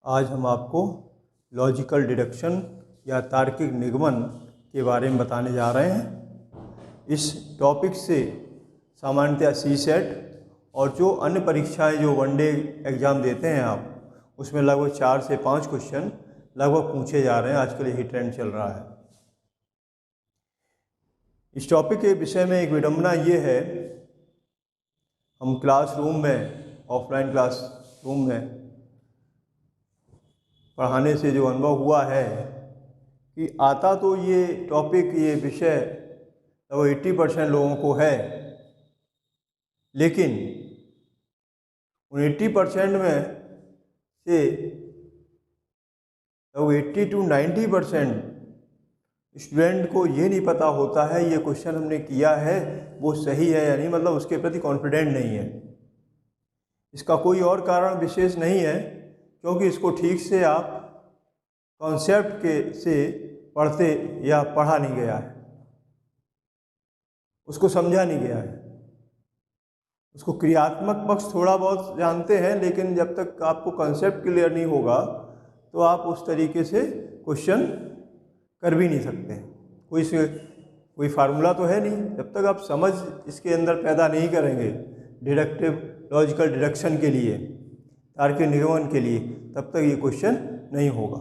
आज हम आपको लॉजिकल डिडक्शन या तार्किक निगमन के बारे में बताने जा रहे हैं। इस टॉपिक से सामान्यतः सीसेट और जो अन्य परीक्षाएं जो वनडे एग्ज़ाम देते हैं आप, उसमें लगभग 4 से 5 क्वेश्चन लगभग पूछे जा रहे हैं। आजकल यही ट्रेंड चल रहा है। इस टॉपिक के विषय में एक विडंबना ये है, हम क्लासरूम में, ऑफलाइन क्लासरूम में पढ़ाने से जो अनुभव हुआ है कि आता तो ये टॉपिक, ये विषय तो 80% लोगों को है, लेकिन उन 80% में से 80 to 90% स्टूडेंट को ये नहीं पता होता है ये क्वेश्चन हमने किया है वो सही है या नहीं, मतलब उसके प्रति कॉन्फिडेंट नहीं है। इसका कोई और कारण विशेष नहीं है, क्योंकि इसको ठीक से आप कॉन्सेप्ट के से पढ़ते या पढ़ा नहीं गया है, उसको समझा नहीं गया है। उसको क्रियात्मक पक्ष थोड़ा बहुत जानते हैं, लेकिन जब तक आपको कॉन्सेप्ट क्लियर नहीं होगा तो आप उस तरीके से क्वेश्चन कर भी नहीं सकते। कोई फार्मूला तो है नहीं, जब तक आप समझ इसके अंदर पैदा नहीं करेंगे डिडक्टिव लॉजिकल डिडक्शन के लिए, तार्किक निगमन के लिए, तब तक ये क्वेश्चन नहीं होगा।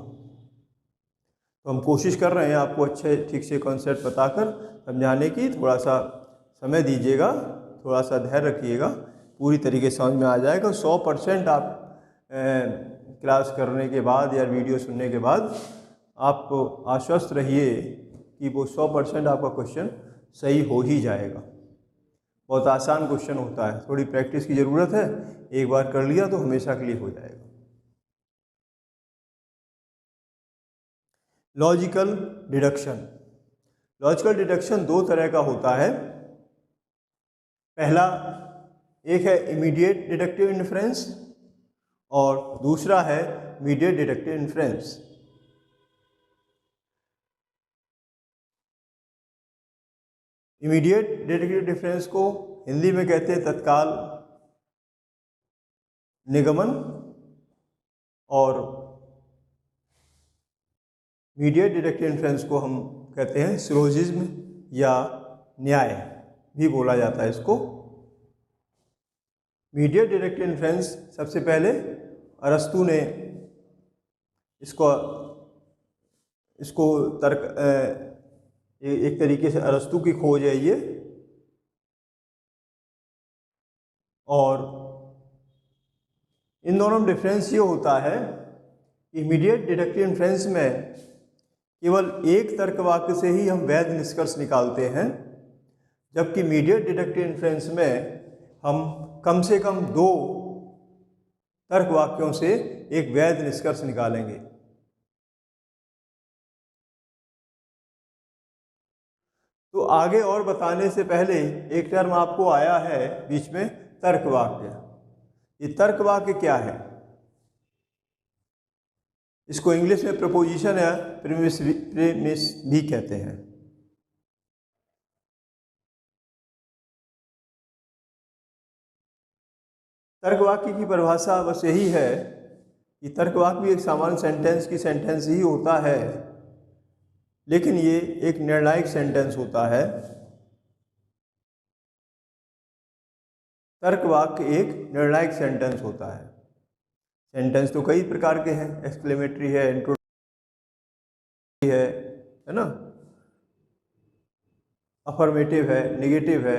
तो हम कोशिश कर रहे हैं आपको अच्छे ठीक से कॉन्सेप्ट बताकर समझाने की। थोड़ा सा समय दीजिएगा, थोड़ा सा धैर्य रखिएगा, पूरी तरीके से समझ में आ जाएगा। 100% आप क्लास करने के बाद या वीडियो सुनने के बाद आप आश्वस्त रहिए कि वो 100% आपका क्वेश्चन सही हो ही जाएगा। बहुत आसान क्वेश्चन होता है, थोड़ी प्रैक्टिस की ज़रूरत है। एक बार कर लिया तो हमेशा के लिए हो जाएगा। लॉजिकल डिडक्शन दो तरह का होता है। पहला एक है इमीडिएट डिडक्टिव इन्फरेंस और दूसरा है mediate deductive inference. Immediate deductive difference को हिंदी में कहते हैं तत्काल निगमन, और मीडिएट डिडक्टिव इन्फरेंस को हम कहते हैं सिलोजिज्म या न्याय भी बोला जाता है इसको। मीडिएट डिडक्टिव इन्फरेंस सबसे पहले अरस्तु ने इसको तर्क एक तरीके से अरस्तु की खोज है ये। और इन दोनों में डिफरेंस ये होता है कि इमीडिएट डिडक्टिव इन्फरेंस में केवल एक तर्क वाक्य से ही हम वैध निष्कर्ष निकालते हैं, जबकि मीडिएट डिडक्टिव इन्फरेंस में हम कम से कम 2 तर्क वाक्यों से एक वैध निष्कर्ष निकालेंगे। तो आगे और बताने से पहले एक टर्म आपको आया है बीच में, तर्क वाक्य। ये तर्क वाक्य क्या है? इसको इंग्लिश में प्रपोजिशन या प्रीमिस भी कहते हैं। तर्क वाक्य की परिभाषा बस यही है कि तर्क वाक्य भी एक सामान्य सेंटेंस ही होता है, लेकिन ये एक निर्णायक सेंटेंस होता है। तर्क वाक्य एक निर्णायक सेंटेंस होता है। सेंटेंस तो कई प्रकार के हैं, एक्सक्लेमेटरी है, इंट्रोडक्टरी है ना, अफर्मेटिव है, नेगेटिव है,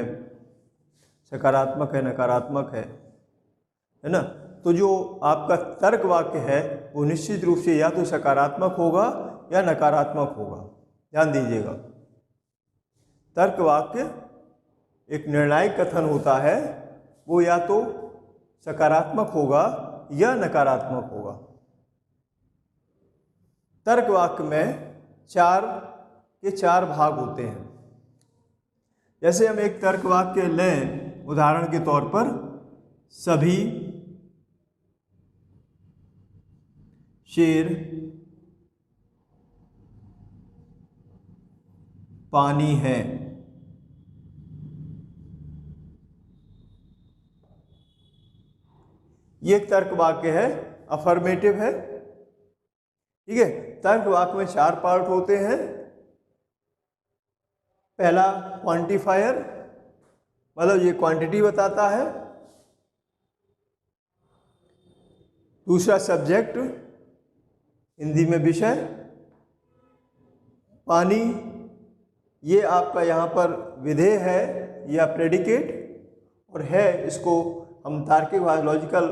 सकारात्मक है, नकारात्मक है ना। तो जो आपका तर्क वाक्य है वो निश्चित रूप से या तो सकारात्मक होगा या नकारात्मक होगा। ध्यान दीजिएगा, तर्क वाक्य एक निर्णायक कथन होता है, वो या तो सकारात्मक होगा या नकारात्मक होगा। तर्क वाक्य में 4 भाग होते हैं। जैसे हम एक तर्क वाक्य लें, उदाहरण के तौर पर, सभी शेर पानी है। ये एक तर्क वाक्य है, अफर्मेटिव है, ठीक है। तर्क वाक्य में 4 पार्ट होते हैं। पहला क्वांटिफायर, मतलब ये क्वांटिटी बताता है। दूसरा सब्जेक्ट, हिंदी में विषय। पानी, ये आपका यहाँ पर विधेय है या प्रेडिकेट, और है इसको हम तार्किक लॉजिकल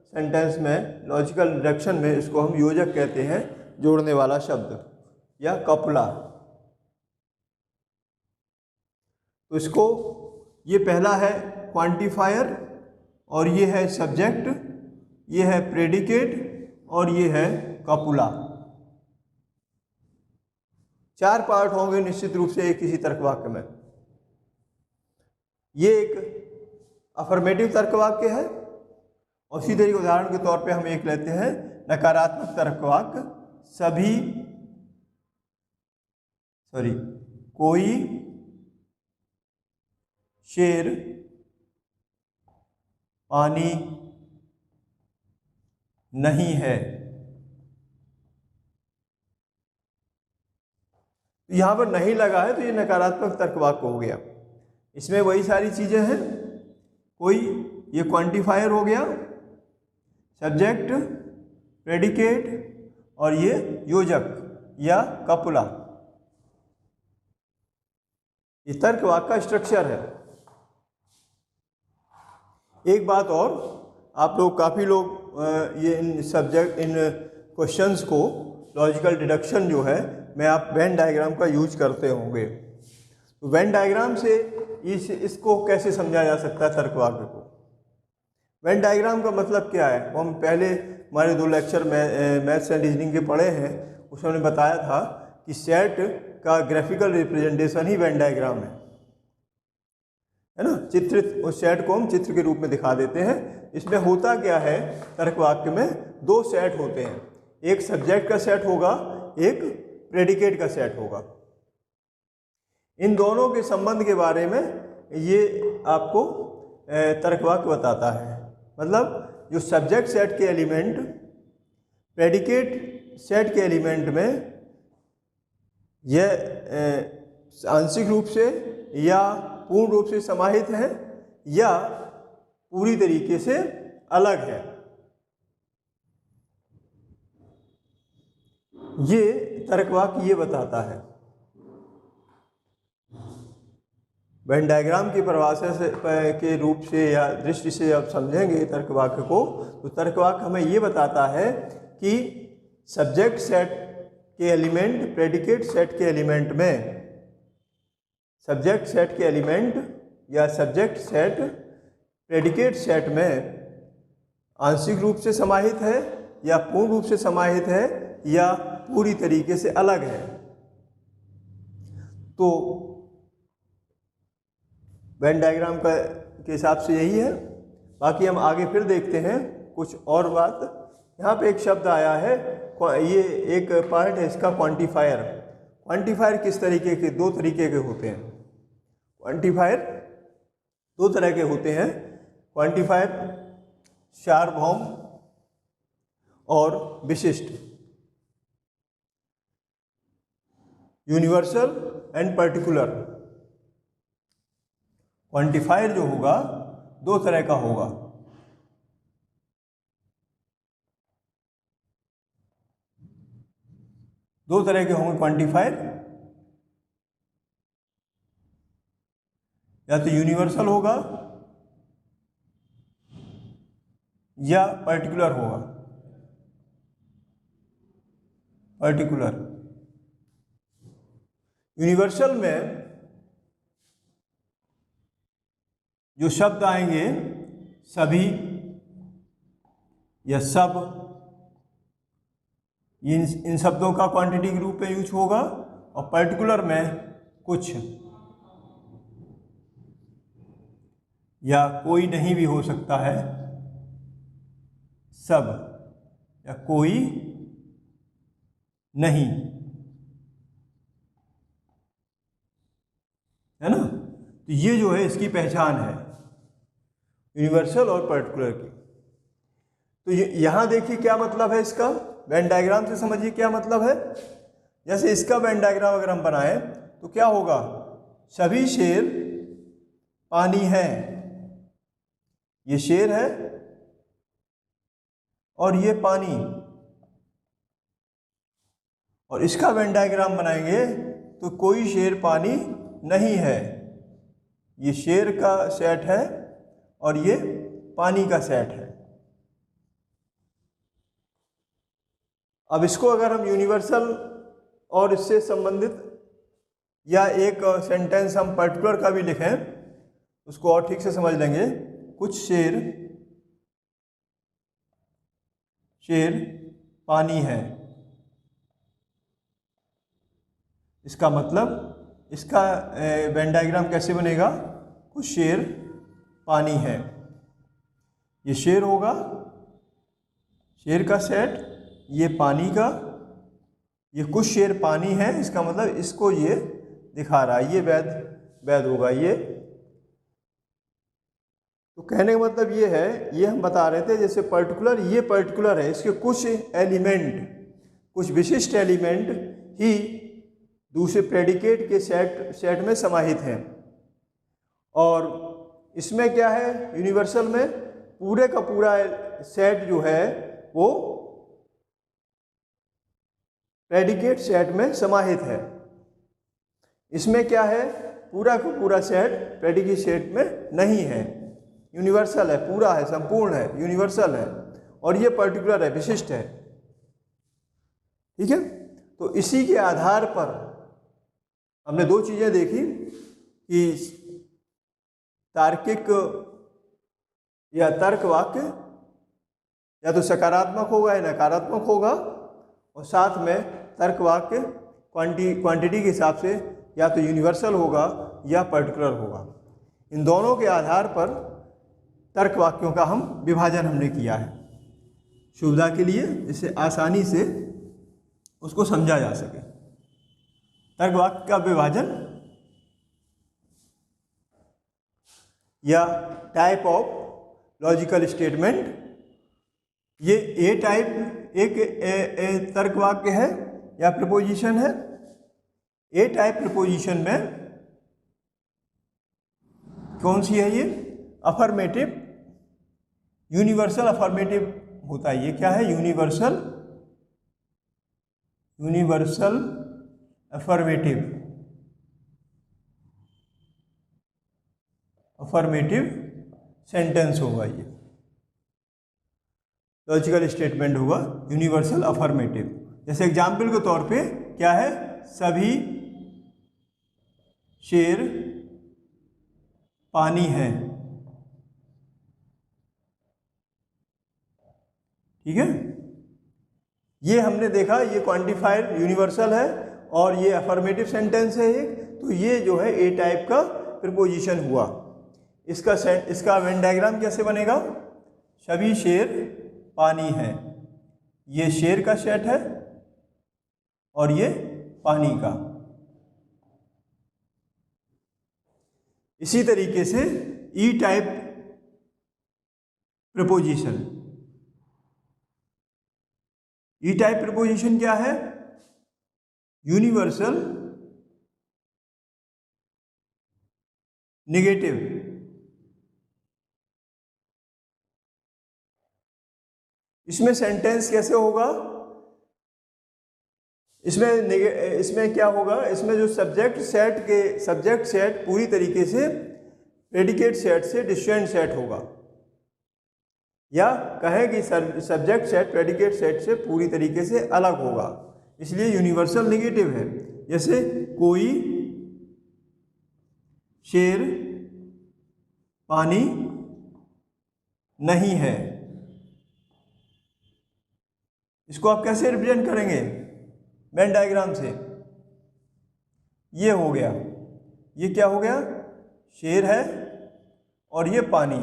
सेंटेंस में, लॉजिकल डिडक्शन में इसको हम योजक कहते हैं, जोड़ने वाला शब्द या कपुला। तो इसको, ये पहला है क्वांटिफायर, और ये है सब्जेक्ट, ये है प्रेडिकेट, और ये है कपुला। 4 पार्ट होंगे निश्चित रूप से किसी तर्क वाक्य में। ये एक अफर्मेटिव तर्क वाक्य है, और इसी तरीके उदाहरण के तौर पे हम एक लेते हैं नकारात्मक तर्क वाक्य। कोई शेर पानी नहीं है। यहां पर नहीं लगा है तो ये नकारात्मक तर्क वाक्य हो गया। इसमें वही सारी चीजें हैं। कोई, ये क्वांटिफायर हो गया, सब्जेक्ट, प्रेडिकेट, और ये योजक या कपुला। ये तर्क वाक्य का स्ट्रक्चर है। एक बात और, आप लोग काफ़ी लोग ये इन क्वेश्चंस को, लॉजिकल डिडक्शन जो है, में आप वेन डायग्राम का यूज करते होंगे। तो वेन डायग्राम से इसको कैसे समझा जा सकता है तर्क वाक्य को? वेन डायग्राम का मतलब क्या है? वो हम पहले हमारे 2 लेक्चर में मैथ्स एंड रीजनिंग के पढ़े हैं, उसमें हमने बताया था कि सेट का ग्राफिकल रिप्रेजेंटेशन ही वेन डायग्राम है ना। चित्रित उस सेट को हम चित्र के रूप में दिखा देते हैं। इसमें होता क्या है, तर्क वाक्य में 2 सेट होते हैं, एक सब्जेक्ट का सेट होगा, एक प्रेडिकेट का सेट होगा। इन दोनों के संबंध के बारे में ये आपको तर्क वाक्य बताता है। मतलब जो सब्जेक्ट सेट के एलिमेंट प्रेडिकेट सेट के एलिमेंट में यह आंशिक रूप से या पूर्ण रूप से समाहित है या पूरी तरीके से अलग है। ये तर्क वाक्य ये बताता है। वेन डायग्राम की परिभाषा से के रूप से या दृष्टि से आप समझेंगे तर्क वाक्य को, तो तर्क वाक्य हमें ये बताता है कि सब्जेक्ट सेट के एलिमेंट प्रेडिकेट सेट के एलिमेंट में, सब्जेक्ट सेट के एलिमेंट या सब्जेक्ट सेट प्रेडिकेट सेट में आंशिक रूप से समाहित है या पूर्ण रूप से समाहित है या पूरी तरीके से अलग है। तो वेन डायग्राम के हिसाब से यही है। बाकी हम आगे फिर देखते हैं कुछ और बात। यहाँ पे एक शब्द आया है, ये एक पार्ट है इसका, क्वांटिफायर। क्वांटिफायर किस तरीके के, 2 तरीके के होते हैं। क्वांटिफायर 2 तरह के होते हैं। क्वांटिफायर सार्वभौम और विशिष्ट, यूनिवर्सल एंड पर्टिकुलर। क्वांटिफायर जो होगा 2 तरह का होगा। दो तरह के होंगे क्वांटिफायर, या तो यूनिवर्सल होगा या पर्टिकुलर होगा। पर्टिकुलर, यूनिवर्सल में जो शब्द आएंगे सभी या सब, इन शब्दों का क्वांटिटी के रूप में यूज होगा। और पर्टिकुलर में कुछ या कोई नहीं भी हो सकता है, सब या कोई नहीं, है ना। तो ये जो है इसकी पहचान है यूनिवर्सल और पर्टिकुलर की। तो यहाँ देखिए क्या मतलब है इसका। वेन डायग्राम से समझिए क्या मतलब है। जैसे इसका वेन डायग्राम अगर हम बनाएं तो क्या होगा, सभी शेर पानी है, ये शेर है और ये पानी, और इसका वेन डायग्राम बनाएंगे तो कोई शेर पानी नहीं है, ये शेर का सेट है और ये पानी का सेट है। अब इसको अगर हम यूनिवर्सल और इससे संबंधित या एक सेंटेंस हम पर्टिकुलर का भी लिखें उसको और ठीक से समझ लेंगे। कुछ शेर पानी है, इसका मतलब इसका वेन डायग्राम कैसे बनेगा, कुछ शेर पानी है, ये शेर होगा, शेर का सेट, ये पानी का, ये कुछ शेर पानी है, इसका मतलब इसको ये दिखा रहा है, ये वैध होगा ये। तो कहने का मतलब ये है, ये हम बता रहे थे जैसे पर्टिकुलर, ये पर्टिकुलर है, इसके कुछ एलिमेंट, कुछ विशिष्ट एलिमेंट ही दूसरे प्रेडिकेट के सेट में समाहित हैं। और इसमें क्या है, यूनिवर्सल में पूरे का पूरा सेट जो है वो प्रेडिकेट सेट में समाहित है। इसमें क्या है, पूरा का पूरा सेट प्रेडिकेट सेट में नहीं है, यूनिवर्सल है, पूरा है, संपूर्ण है, यूनिवर्सल है, और ये पर्टिकुलर है, विशिष्ट है। ठीक है, तो इसी के आधार पर हमने दो चीज़ें देखी कि तार्किक या तर्क वाक्य या तो सकारात्मक होगा या नकारात्मक होगा, और साथ में तर्क वाक्य क्वांटिटी के हिसाब से या तो यूनिवर्सल होगा या पर्टिकुलर होगा। इन दोनों के आधार पर तर्क वाक्यों का हम विभाजन हमने किया है सुविधा के लिए, जिससे आसानी से उसको समझा जा सके। तर्क वाक्य का विभाजन या टाइप ऑफ लॉजिकल स्टेटमेंट, ये ए टाइप एक तर्क वाक्य है या प्रपोजिशन है। ए टाइप प्रपोजिशन में कौन सी है, ये अफर्मेटिव, यूनिवर्सल अफर्मेटिव होता है। ये क्या है, यूनिवर्सल अफर्मेटिव सेंटेंस होगा, ये लॉजिकल स्टेटमेंट होगा यूनिवर्सल अफर्मेटिव। जैसे एग्जाम्पल के तौर पे क्या है, सभी शेर पानी है। ठीक है, ये हमने देखा, ये क्वांटिफायर यूनिवर्सल है और ये अफर्मेटिव सेंटेंस है एक, तो ये जो है ए टाइप का प्रीपोजिशन हुआ। इसका वेन डायग्राम कैसे बनेगा, सभी शेर पानी है, ये शेर का सेट है और ये पानी का। इसी तरीके से ई टाइप प्रपोजिशन, ई टाइप प्रपोजिशन क्या है, यूनिवर्सल नेगेटिव। इसमें सेंटेंस कैसे होगा, इसमें क्या होगा, इसमें जो सब्जेक्ट सेट पूरी तरीके से प्रेडिकेट सेट से डिस्टिंक्ट सेट होगा, या कहें कि सब्जेक्ट सेट प्रेडिकेट सेट से पूरी तरीके से अलग होगा, इसलिए यूनिवर्सल नेगेटिव है। जैसे कोई शेर पानी नहीं है, इसको आप कैसे रिप्रेजेंट करेंगे, वेन डायग्राम से। ये हो गया, ये क्या हो गया, शेर है और ये पानी,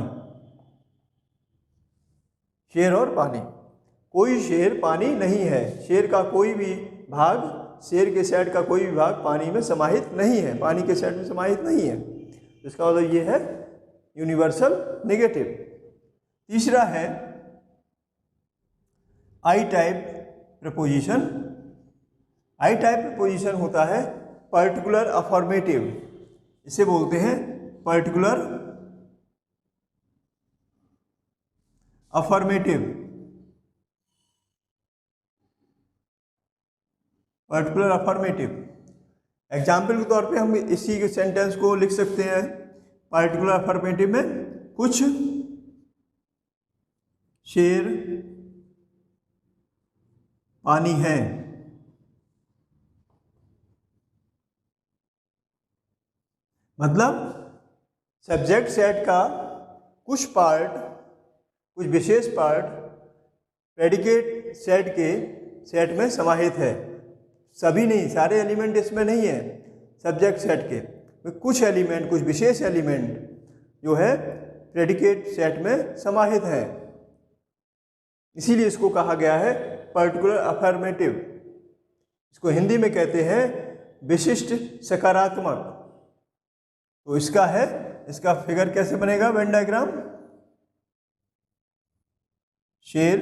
शेर और पानी। कोई शेर पानी नहीं है, शेर का कोई भी भाग, शेर के सेट का कोई भी भाग पानी में समाहित नहीं है, पानी के सेट में समाहित नहीं है। इसका मतलब ये है यूनिवर्सल नेगेटिव। तीसरा है I type preposition. I type preposition होता है पर्टिकुलर अफर्मेटिव, इसे बोलते हैं particular affirmative. Particular affirmative example के तौर पे हम इसी के सेंटेंस को लिख सकते हैं। पर्टिकुलर अफर्मेटिव में कुछ शेर पानी है। मतलब सब्जेक्ट सेट का कुछ पार्ट, कुछ विशेष पार्ट प्रेडिकेट सेट के सेट में समाहित है। सभी नहीं, सारे एलिमेंट इसमें नहीं है सब्जेक्ट सेट के, कुछ एलिमेंट, कुछ विशेष एलिमेंट जो है प्रेडिकेट सेट में समाहित है, इसीलिए इसको कहा गया है पर्टिकुलर अफर्मेटिव। इसको हिंदी में कहते हैं विशिष्ट सकारात्मक। तो इसका फिगर कैसे बनेगा, वेन डायग्राम। शेर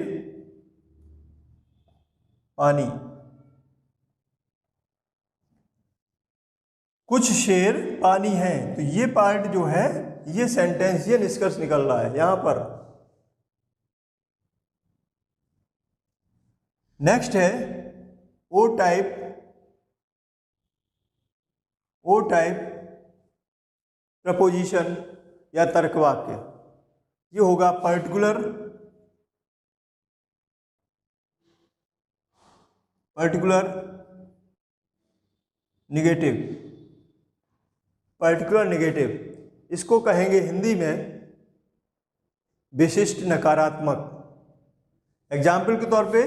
पानी, कुछ शेर पानी है। तो ये पार्ट जो है, ये सेंटेंस, ये निष्कर्ष निकल रहा है यहां पर। नेक्स्ट है ओ टाइप प्रपोजिशन या तर्कवाक्य। ये होगा पर्टिकुलर निगेटिव। पर्टिकुलर निगेटिव, इसको कहेंगे हिंदी में विशिष्ट नकारात्मक। एग्जाम्पल के तौर पे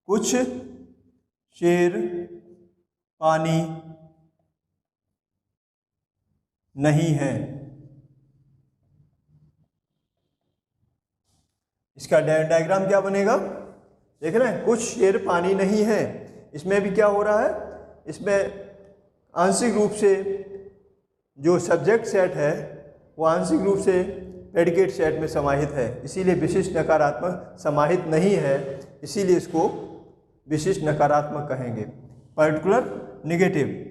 कुछ शेर पानी नहीं है। इसका डायग्राम क्या बनेगा, देख रहे हैं, कुछ शेर पानी नहीं है। इसमें भी क्या हो रहा है, इसमें आंशिक रूप से जो सब्जेक्ट सेट है वो आंशिक रूप से प्रेडिकेट सेट में समाहित है, इसीलिए विशिष्ट नकारात्मक। समाहित नहीं है इसीलिए इसको विशिष्ट नकारात्मक कहेंगे, पर्टिकुलर निगेटिव।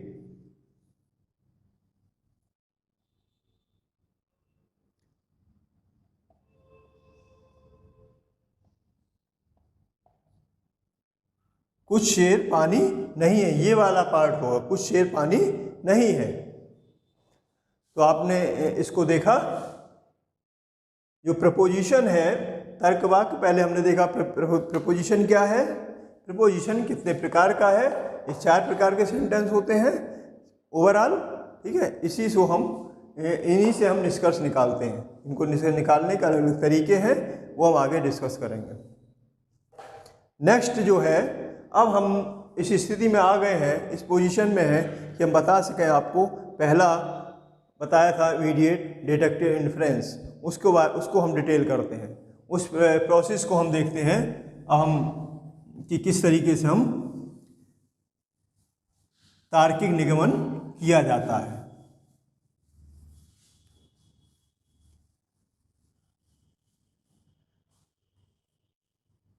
कुछ शेर पानी नहीं है, ये वाला पार्ट होगा, कुछ शेर पानी नहीं है। तो आपने इसको देखा, जो प्रपोजिशन है तर्कवाक्य, पहले हमने देखा प्रपोजिशन क्या है, प्रपोजिशन कितने प्रकार का है। ये 4 प्रकार के सेंटेंस होते हैं ओवरऑल, ठीक है। इन्हीं से हम निष्कर्ष निकालते हैं। इनको निष्कर्ष निकालने का अलग तरीके हैं, वो हम आगे डिस्कस करेंगे। नेक्स्ट जो है, अब हम इस स्थिति में आ गए हैं, इस पोजीशन में है कि हम बता सकें आपको, पहला बताया था इमीडिएट डिडक्टिव इन्फ्रेंस, उसको हम डिटेल करते हैं, उस प्रोसेस को हम देखते हैं कि किस तरीके से हम तार्किक निगमन किया जाता है।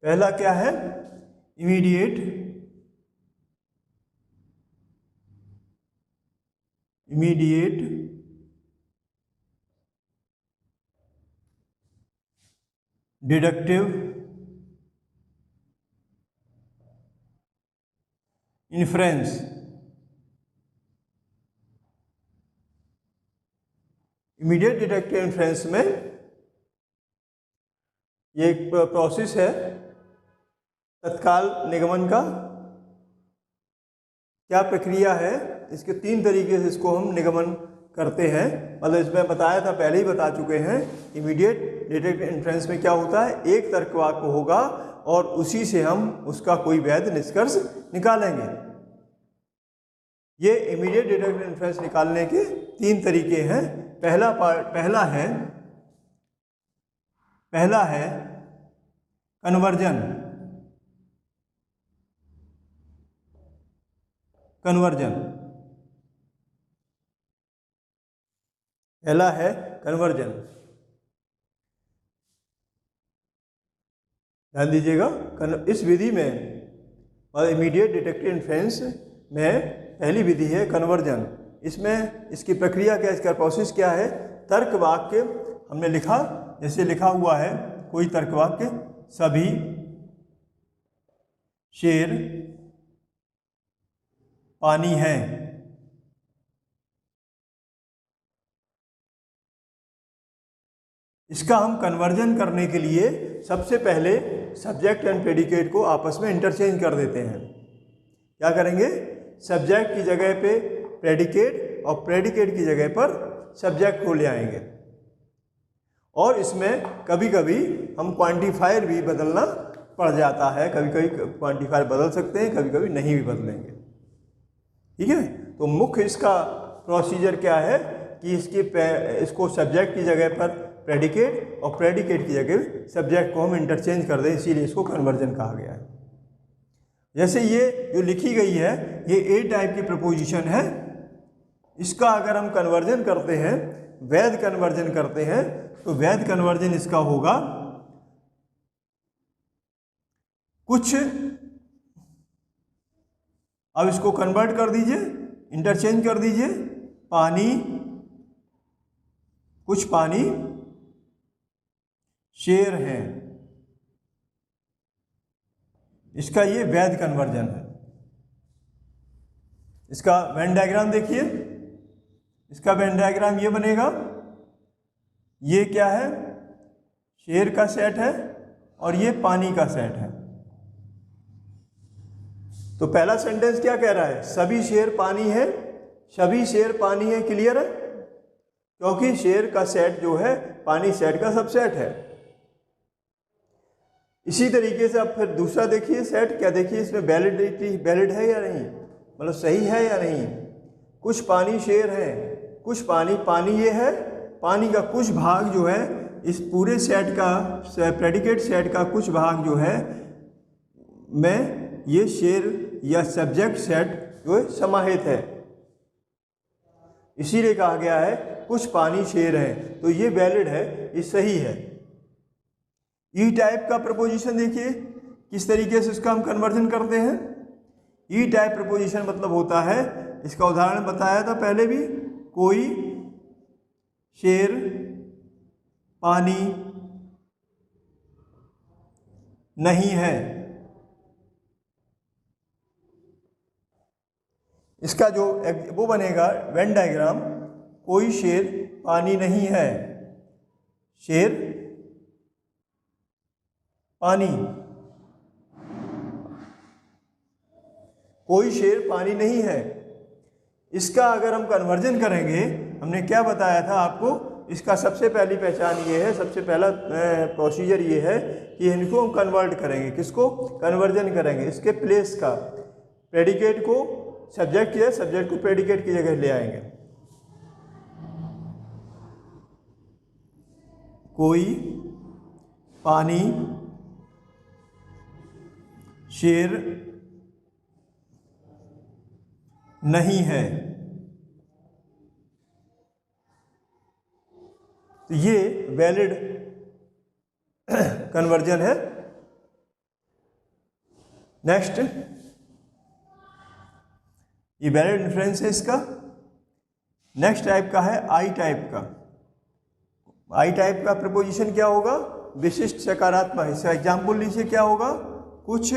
पहला क्या है, immediate deductive inference. Immediate deductive inference में ये एक प्रोसेस है तत्काल निगमन का। क्या प्रक्रिया है, इसके 3 तरीके से इसको हम निगमन करते हैं। मतलब इसमें बताया था, पहले ही बता चुके हैं, इमीडिएट डिडक्टिव इन्फ्रेंस में क्या होता है, एक तर्कवाक्य होगा और उसी से हम उसका कोई वैध निष्कर्ष निकालेंगे। ये इमीडिएट डिडक्टिव इन्फ्रेंस निकालने के 3 तरीके हैं। पहला है कन्वर्जन। पहला है कन्वर्जन। ध्यान दीजिएगा, इस विधि में इमीडिएट डिडक्टिव इन्फ्रेंस में पहली विधि है कन्वर्जन। इसमें इसकी प्रक्रिया क्या है, इसका प्रोसेस क्या है? तर्क वाक्य हमने लिखा, जैसे लिखा हुआ है कोई तर्क वाक्य, सभी शेर पानी है। इसका हम कन्वर्जन करने के लिए सबसे पहले सब्जेक्ट एंड प्रेडिकेट को आपस में इंटरचेंज कर देते हैं। क्या करेंगे? सब्जेक्ट की जगह पे प्रेडिकेट और प्रेडिकेट की जगह पर सब्जेक्ट को ले आएंगे। और इसमें कभी कभी हम क्वांटिफायर भी बदलना पड़ जाता है, कभी कभी क्वांटिफायर बदल सकते हैं, कभी कभी नहीं भी बदलेंगे। ठीक है, तो मुख्य इसका प्रोसीजर क्या है कि इसको सब्जेक्ट की जगह पर प्रेडिकेट और प्रेडिकेट की जगह सब्जेक्ट को हम इंटरचेंज कर दें, इसीलिए इसको कन्वर्जन कहा गया है। जैसे ये जो लिखी गई है ये ए टाइप की प्रपोजिशन है, इसका अगर हम कन्वर्जन करते हैं, वैध कन्वर्जन करते हैं, तो वैध कन्वर्जन इसका होगा कुछ, अब इसको कन्वर्ट कर दीजिए, इंटरचेंज कर दीजिए, पानी, कुछ पानी शेर है। इसका ये वैध कन्वर्जन है। इसका वेन डायग्राम देखिए, इसका वेन डायग्राम ये बनेगा, ये क्या है? शेर का सेट है और ये पानी का सेट है। तो पहला सेंटेंस क्या कह रहा है? सभी शेर पानी है, सभी शेर पानी है, क्लियर है? क्योंकि शेर का सेट जो है पानी सेट का सबसेट है। इसी तरीके से अब फिर दूसरा देखिए सेट, क्या देखिए इसमें वैलिड है या नहीं, मतलब सही है या नहीं। कुछ पानी शेर है, कुछ पानी ये है, पानी का कुछ भाग जो है इस पूरे सेट का, प्रेडिकेट सेट का कुछ भाग जो है में ये शेर या सब्जेक्ट सेट जो है समाहित है, इसीलिए कहा गया है कुछ पानी शेर है। तो ये वैलिड है, ये सही है। ई टाइप का प्रपोजिशन देखिए किस तरीके से इसका हम कन्वर्जन करते हैं। ई टाइप प्रपोजिशन मतलब होता है, इसका उदाहरण बताया था पहले भी, कोई शेर पानी नहीं है। इसका जो वो बनेगा वेन डायग्राम, कोई शेर पानी नहीं है, शेर पानी, कोई शेर पानी नहीं है। इसका अगर हम कन्वर्जन करेंगे, हमने क्या बताया था आपको, इसका सबसे पहली पहचान ये है, सबसे पहला प्रोसीजर ये है कि इनको हम कन्वर्ट करेंगे, किसको कन्वर्जन करेंगे? इसके प्लेस का, प्रेडिकेट को सब्जेक्ट है, सब्जेक्ट को प्रेडिकेट की जगह ले आएंगे। कोई पानी शेर नहीं है। तो ये वैलिड कन्वर्जन है। नेक्स्ट, ये वैलिड इन्फ्रेंस है इसका। नेक्स्ट टाइप का है आई टाइप का। आई टाइप का प्रपोजिशन क्या होगा? विशिष्ट सकारात्मक। इसका एग्जाम्पल लीजिए, क्या होगा? कुछ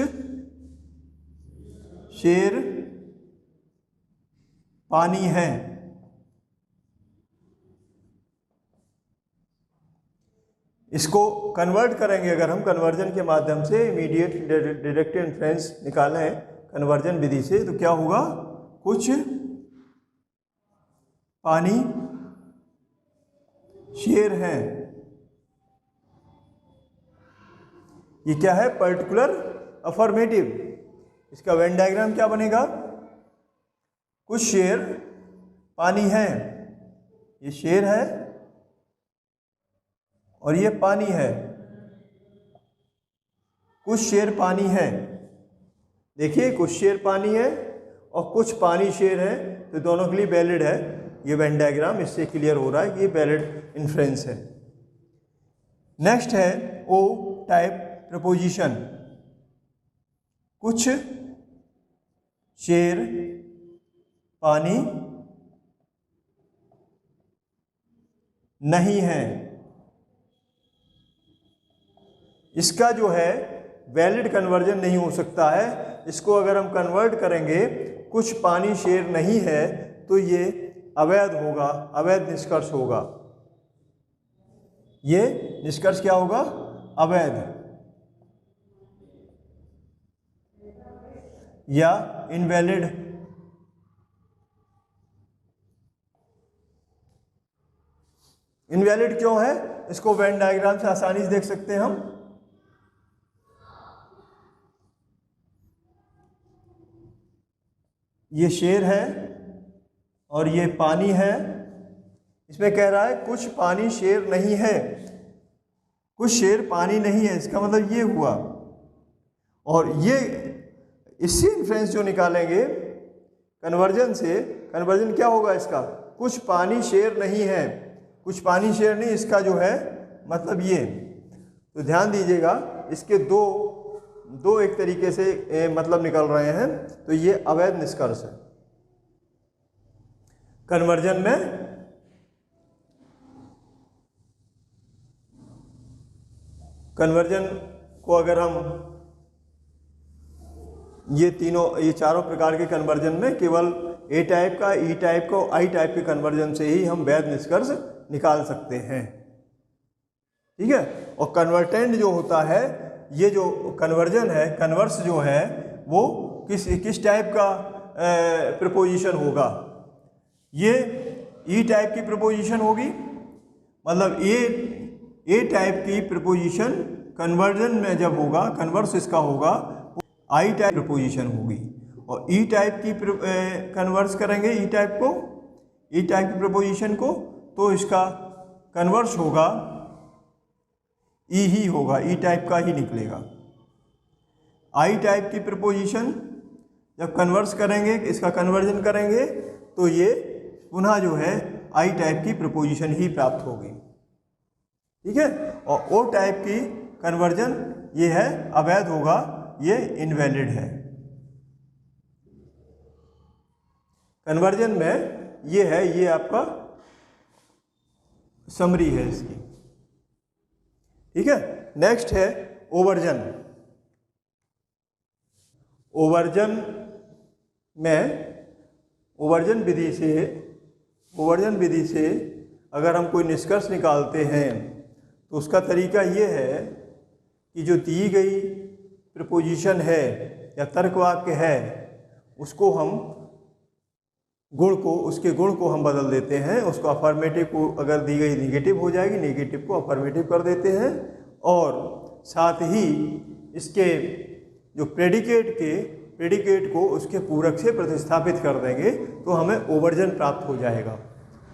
शेर पानी है। इसको कन्वर्ट करेंगे अगर हम कन्वर्जन के माध्यम से, इमीडिएट डिडक्टिव इन्फ्रेंस निकालें कन्वर्जन विधि से, तो क्या होगा? कुछ पानी शेर है। ये क्या है? Particular affirmative. इसका वेन डायग्राम क्या बनेगा? कुछ शेर पानी है, ये शेर है और ये पानी है। कुछ शेर पानी है, देखिए कुछ शेर पानी है और कुछ पानी शेर है, तो दोनों के लिए वैलिड है। ये वेन डायग्राम, इससे क्लियर हो रहा है कि ये वैलिड इन्फ्रेंस है। नेक्स्ट है ओ टाइप प्रपोजिशन, कुछ शेर पानी नहीं है, इसका जो है वैलिड कन्वर्जन नहीं हो सकता है। इसको अगर हम कन्वर्ट करेंगे कुछ पानी शेर नहीं है तो ये अवैध होगा, अवैध निष्कर्ष होगा। ये निष्कर्ष क्या होगा? अवैध या इनवैलिड। इनवैलिड क्यों है? इसको वेन डायग्राम से आसानी से देख सकते हैं हम। ये शेर है और ये पानी है। इसमें कह रहा है कुछ पानी शेर नहीं है, कुछ शेर पानी नहीं है, इसका मतलब ये हुआ। और ये इससे इन्फ्रेंस जो निकालेंगे कन्वर्जन से, कन्वर्जन क्या होगा इसका? कुछ पानी शेर नहीं है, कुछ पानी शेर नहीं, इसका जो है मतलब ये। तो ध्यान दीजिएगा, इसके दो एक तरीके से मतलब निकल रहे हैं। तो ये अवैध निष्कर्ष है। कन्वर्जन में कन्वर्जन को अगर हम ये चारों प्रकार के कन्वर्जन में केवल ए टाइप का, ई टाइप का, आई टाइप के कन्वर्जन से ही हम वैध निष्कर्ष निकाल सकते हैं। ठीक है। और कन्वर्टेंट जो होता है, ये जो कन्वर्जन है, कन्वर्स जो है वो किस टाइप का प्रपोजिशन होगा? ये ई टाइप की प्रपोजिशन होगी। मतलब ए टाइप की प्रपोजिशन कन्वर्जन में जब होगा, कन्वर्स इसका होगा, आई टाइप प्रपोजिशन होगी। और ई टाइप की कन्वर्स करेंगे ई टाइप की प्रपोजिशन को, तो इसका कन्वर्स होगा ई ही होगा, ई टाइप का ही निकलेगा। आई टाइप की प्रपोजिशन जब कन्वर्स करेंगे, इसका कन्वर्जन करेंगे, तो ये पुनः जो है आई टाइप की प्रपोजिशन ही प्राप्त होगी। ठीक है। और ओ टाइप की कन्वर्जन ये है अवैध होगा, ये इनवैलिड है। कन्वर्जन में ये है, ये आपका समरी है इसकी। ठीक है। नेक्स्ट है ओवर्जन। ओवर्जन में ओवर्जन विधि से अगर हम कोई निष्कर्ष निकालते हैं तो उसका तरीका ये है कि जो दी गई प्रपोजिशन है या तर्कवाक्य है, उसको हम उसके गुण को हम बदल देते हैं। उसको अफर्मेटिव को अगर दी गई निगेटिव हो जाएगी, निगेटिव को अफर्मेटिव कर देते हैं। और साथ ही इसके जो प्रेडिकेट को उसके पूरक से प्रतिस्थापित कर देंगे, तो हमें ओवर्जन प्राप्त हो जाएगा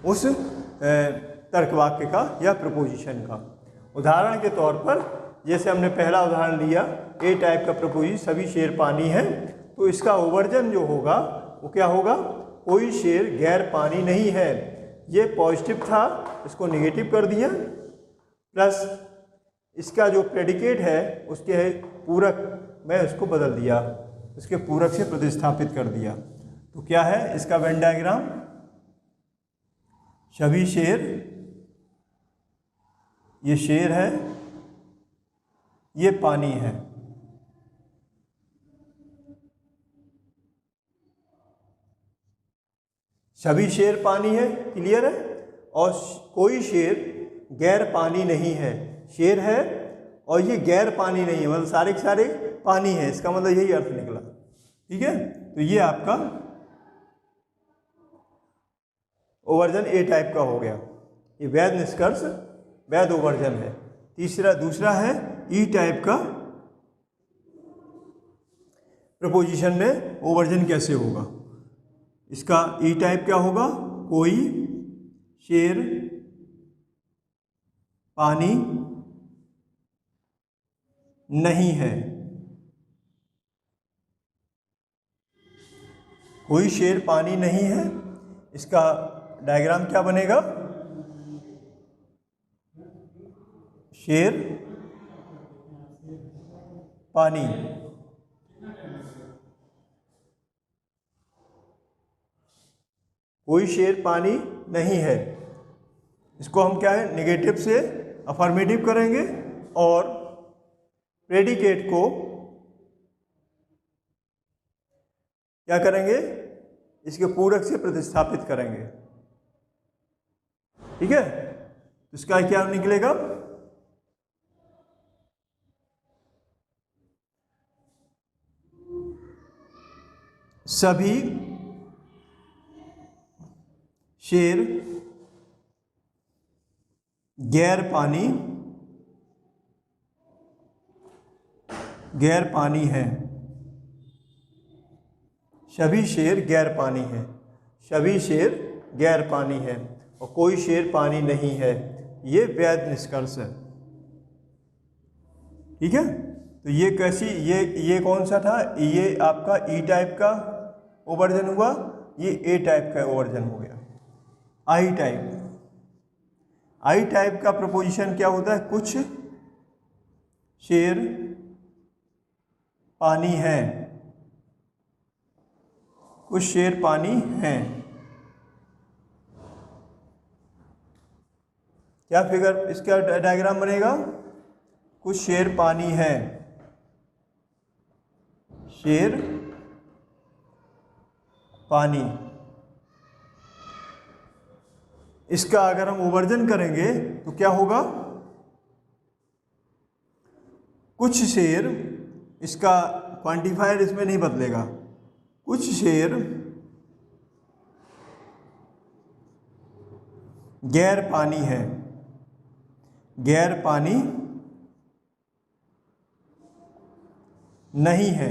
उस तर्कवाक्य का या प्रपोजिशन का। उदाहरण के तौर पर जैसे हमने पहला उदाहरण लिया, ए टाइप का प्रपोजिशन सभी शेर पानी है, तो इसका ओवर्जन जो होगा वो क्या होगा? कोई शेर गैर पानी नहीं है। ये पॉजिटिव था, इसको नेगेटिव कर दिया, प्लस इसका जो प्रेडिकेट है उसके पूरक में उसको बदल दिया, उसके पूरक से प्रतिस्थापित कर दिया। तो क्या है इसका वेन डायग्राम? सभी शेर, ये शेर है, ये पानी है। सभी शेर पानी है, क्लियर है। और कोई शेर गैर पानी नहीं है। शेर है और ये गैर पानी नहीं है, मतलब सारे के सारे पानी है, इसका मतलब यही अर्थ निकला। ठीक है। तो ये आपका ओवर्जन ए टाइप का हो गया। ये वैध निष्कर्ष, वैध ओवर्जन है। दूसरा है ई टाइप का प्रपोजिशन में ओवर्जन कैसे होगा? इसका ई टाइप क्या होगा? कोई शेर पानी नहीं है। कोई शेर पानी नहीं है, इसका डायग्राम क्या बनेगा? शेर पानी, कोई शेर पानी नहीं है। इसको हम क्या है, नेगेटिव से अफर्मेटिव करेंगे और प्रेडिकेट को क्या करेंगे, इसके पूरक से प्रतिस्थापित करेंगे। ठीक है, तो इसका क्या निकलेगा, सभी शेर गैर पानी है। सभी शेर गैर पानी है, सभी शेर गैर पानी है और कोई शेर पानी नहीं है। ये वैध निष्कर्ष है। ठीक है, तो ये कैसी, ये कौन सा था, ये आपका ई टाइप का ओवर्जन हुआ, ये ए टाइप का ओवर्जन हो गया। आई टाइप का प्रपोजिशन क्या होता है, कुछ शेर पानी है, कुछ शेर पानी हैं। क्या फिगर, इसका डायग्राम बनेगा, कुछ शेर पानी है, शेर पानी। इसका अगर हम ओवर्जन करेंगे तो क्या होगा, कुछ शेर, इसका क्वांटिफायर इसमें नहीं बदलेगा, कुछ शेर गैर पानी है, गैर पानी नहीं है।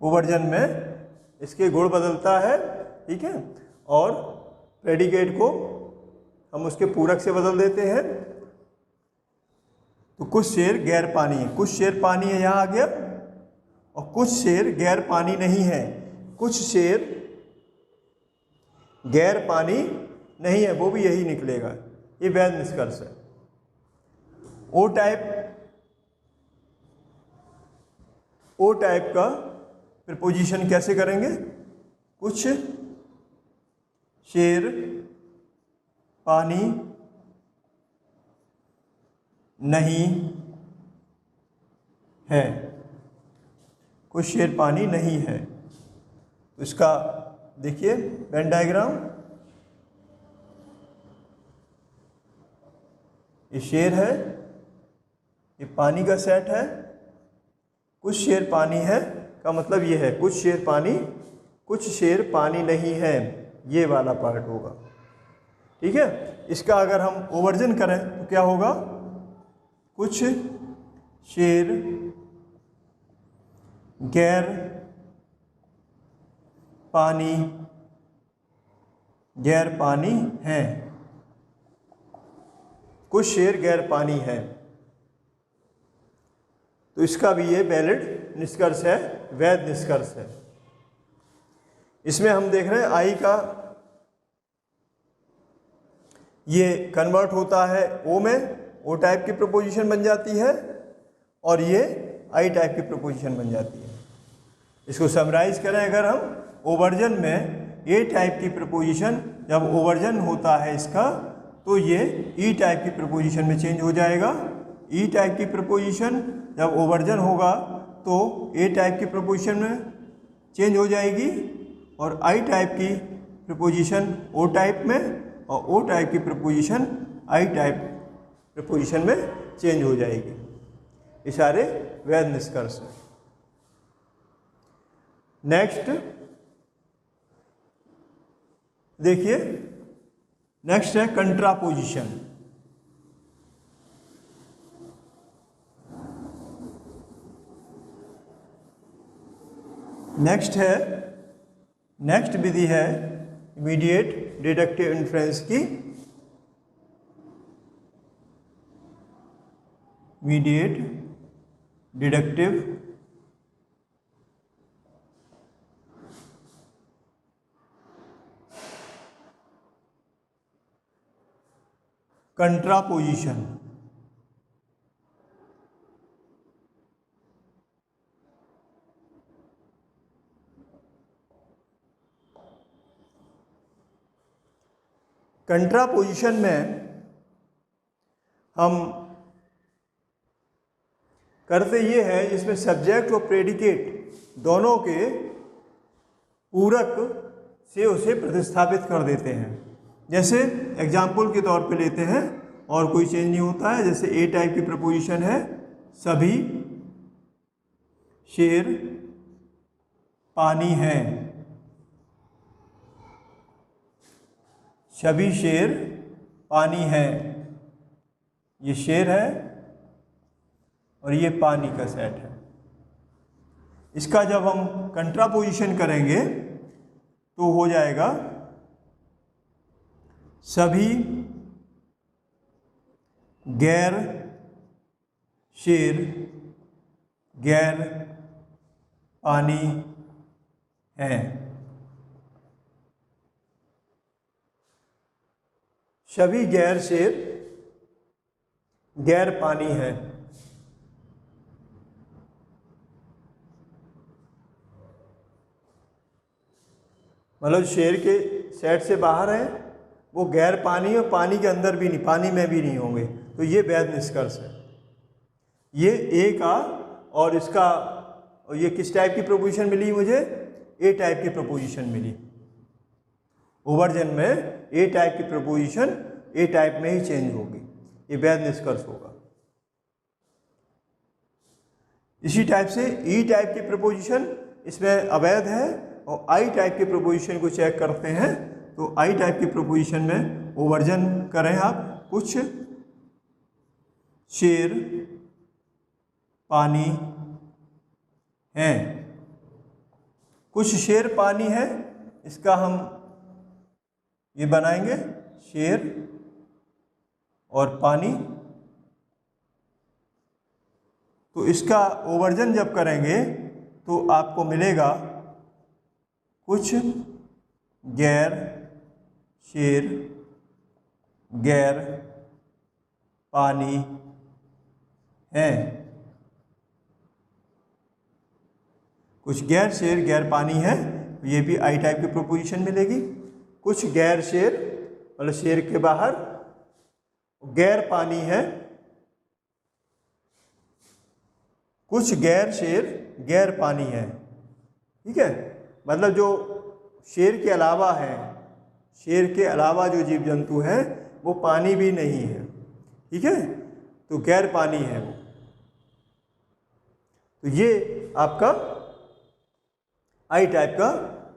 ओवर्जन में इसके गुण बदलता है। ठीक है, और प्रेडिकेट को हम उसके पूरक से बदल देते हैं। तो कुछ शेर गैर पानी है, कुछ शेर पानी है यहाँ आ गया, और कुछ शेर गैर पानी नहीं है। कुछ शेर गैर पानी नहीं है, वो भी यही निकलेगा। ये वैध निष्कर्ष है। ओ टाइप का प्रीपोजिशन कैसे करेंगे, कुछ शेर पानी नहीं है, कुछ शेर पानी नहीं है। तो इसका देखिए वेन डायग्राम, ये शेर है, ये पानी का सेट है, कुछ शेर पानी है का मतलब ये है कुछ शेर पानी, कुछ शेर पानी नहीं है, ये वाला पार्ट होगा। ठीक है, इसका अगर हम ओवर्जन करें तो क्या होगा, कुछ शेर गैर पानी हैं, कुछ शेर गैर पानी है। तो इसका भी ये वैलिड निष्कर्ष है, वैध निष्कर्ष है। इसमें हम देख रहे हैं आई का ये कन्वर्ट होता है ओ में, ओ टाइप की प्रपोजिशन बन जाती है, और ये आई टाइप की प्रपोजिशन बन जाती है। इसको समराइज करें अगर हम, ओवर्जन में ए टाइप की प्रपोजिशन जब ओवर्जन होता है इसका, तो ये ई टाइप की प्रपोजिशन में चेंज हो जाएगा। ई टाइप की प्रपोजिशन जब ओवर्जन होगा तो ए टाइप की प्रपोजिशन में चेंज हो जाएगी, और आई टाइप की प्रपोजिशन ओ टाइप में, और ओ टाइप की प्रपोजिशन आई टाइप प्रपोजिशन में चेंज हो जाएगी। ये सारे वैध निष्कर्ष हैं। नेक्स्ट देखिए, नेक्स्ट है कंट्रापोजिशन। नेक्स्ट विधि है इमीडिएट डिडक्टिव इन्फ्रेंस की। Immediate deductive contraposition. कंट्रापोजिशन में हम करते ये है, इसमें सब्जेक्ट और प्रेडिकेट दोनों के पूरक से उसे प्रतिस्थापित कर देते हैं। जैसे एग्जाम्पल के तौर पे लेते हैं और कोई चेंज नहीं होता है। जैसे ए टाइप की प्रपोजिशन है, सभी शेर पानी हैं, सभी शेर पानी हैं। ये शेर है और ये पानी का सेट है। इसका जब हम कंट्रापोजिशन करेंगे तो हो जाएगा सभी गैर शेर गैर पानी हैं। सभी गैर शेर गैर पानी हैं। मतलब शेर के सेट से बाहर है, वो गैर पानी और पानी के अंदर भी नहीं, पानी में भी नहीं होंगे। तो ये वैध निष्कर्ष है। ये ए का और इसका, और ये किस टाइप की प्रपोजिशन मिली मुझे? ए टाइप की प्रपोजिशन मिली। ओवरजन में ए टाइप की प्रपोजिशन ए टाइप में ही चेंज होगी, ये वैध निष्कर्ष होगा। इसी टाइप से ई टाइप की प्रपोजिशन इसमें अवैध है, और आई टाइप के प्रपोजिशन को चेक करते हैं तो आई टाइप की प्रपोजिशन में ओवरजन करें आप, कुछ शेर पानी हैं, कुछ शेर पानी है, इसका हम ये बनाएंगे शेर और पानी। तो इसका ओवरजन जब करेंगे तो आपको मिलेगा कुछ गैर शेर गैर पानी हैं। कुछ गैर शेर गैर पानी है, ये भी आई टाइप की प्रपोजिशन मिलेगी। कुछ गैर शेर मतलब शेर के बाहर गैर पानी है, कुछ गैर शेर गैर पानी है। ठीक है, मतलब जो शेर के अलावा है, शेर के अलावा जो जीव जंतु है वो पानी भी नहीं है। ठीक है, तो गैर पानी है वो। तो ये आपका आई टाइप का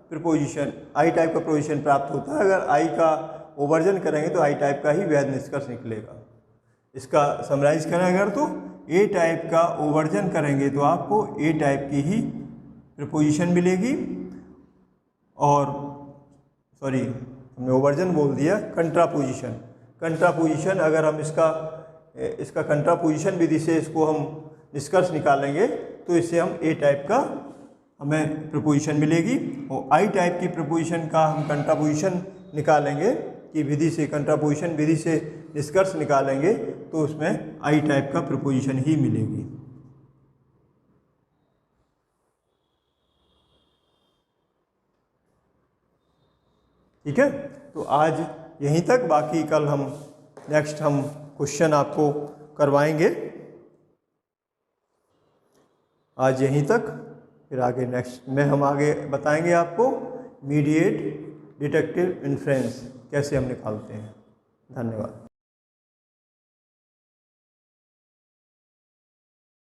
प्रपोजिशन, आई टाइप का प्रपोजिशन प्राप्त होता है। अगर आई का ओवरजन करेंगे तो आई टाइप का ही वैध निष्कर्ष निकलेगा। इसका समराइज करें अगर तो ए टाइप का ओवरजन करेंगे तो आपको ए टाइप की ही प्रपोजिशन मिलेगी। और सॉरी, हमने ओवरजन बोल दिया, कंट्रापोजिशन। कंट्रापोजिशन अगर हम इसका कंट्रापोजिशन विधि से इसको हम निष्कर्ष निकालेंगे तो इससे हम ए टाइप का हमें प्रपोजिशन मिलेगी। और आई टाइप की प्रपोजिशन का हम कंट्रापोजिशन निकालेंगे कि विधि से, कंट्रापोजिशन विधि से निष्कर्ष निकालेंगे तो उसमें आई टाइप का प्रपोजिशन ही मिलेगी। ठीक है, तो आज यहीं तक, बाकी कल हम नेक्स्ट हम क्वेश्चन आपको करवाएंगे। आज यहीं तक, फिर आगे नेक्स्ट में हम आगे बताएंगे आपको मीडिएट डिडक्टिव इन्फ्रेंस कैसे हम निकालते हैं। धन्यवाद।